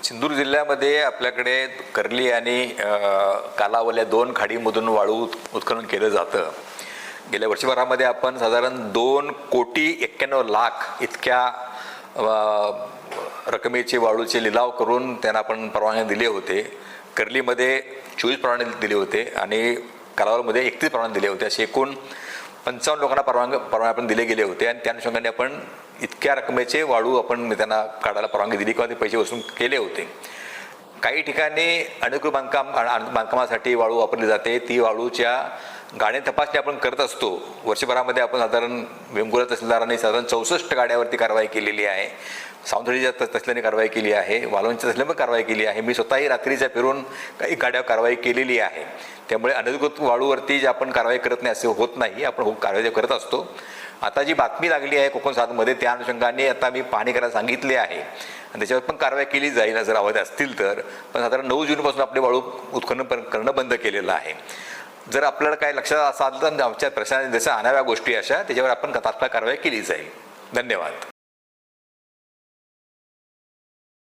सिंधुदुर्ग जिल्ह्यामध्ये आपल्याकडे कर्ली आणि कालावल्या दोन खाडीमधून वाळू उत्खनन केलं जातं. गेल्या वर्षभरामध्ये आपण साधारण 2,91,00,000 इतक्या रकमेचे वाळूचे लिलाव करून त्यांना आपण परवानगी दिले होते. कर्लीमध्ये 24 परवानगी दिले होते आणि कालावलमध्ये 31 परवानगी दिले होते. असे एकूण 55 लोकांना परवानगी आपण दिले गेले होते आणि त्या अनुषंगाने आपण इतक्या रकमेचे वाळू आपण त्यांना काढायला परवानगी दिली किंवा ते पैसे वसूल केले होते. काही ठिकाणी अनधिकृत बांधकामासाठी वाळू वापरली जाते. ती वाळूच्या गाड्या तपासणी आपण करत असतो. वर्षभरामध्ये आपण साधारण वेंगुर्ला तहसीलदारांनी साधारण 64 गाड्यावरती कारवाई केलेली आहे. सावंतवाडीच्या तहसीलदारांनी कारवाई केली आहे. वालवंच्या तहसीलदारांनी कारवाई केली आहे. मी स्वतःही रात्रीच्या फिरून काही गाड्यावर कारवाई केलेली आहे. त्यामुळे अनधिकृत वाळूवरती जे आपण कारवाई करत नाही असे होत नाही. आपण कारवाई करत असतो. आता जी बातमी लागली आहे कोकण 7मध्ये त्या अनुषंगाने आता मी पाहणी करायला सांगितले आहे आणि त्याच्यावर पण कारवाई केली जाईल जर अवैध असतील तर. पण साधारण 9 जूनपासून आपले वाळू उत्खनन करणं बंद केलेलं आहे. जर आपल्याला काय लक्षात असं आलं तर आमच्या प्रशासनाने जसं आणाव्या गोष्टी अशा त्याच्यावर आपण तात्काळ कारवाई केली जाईल. धन्यवाद.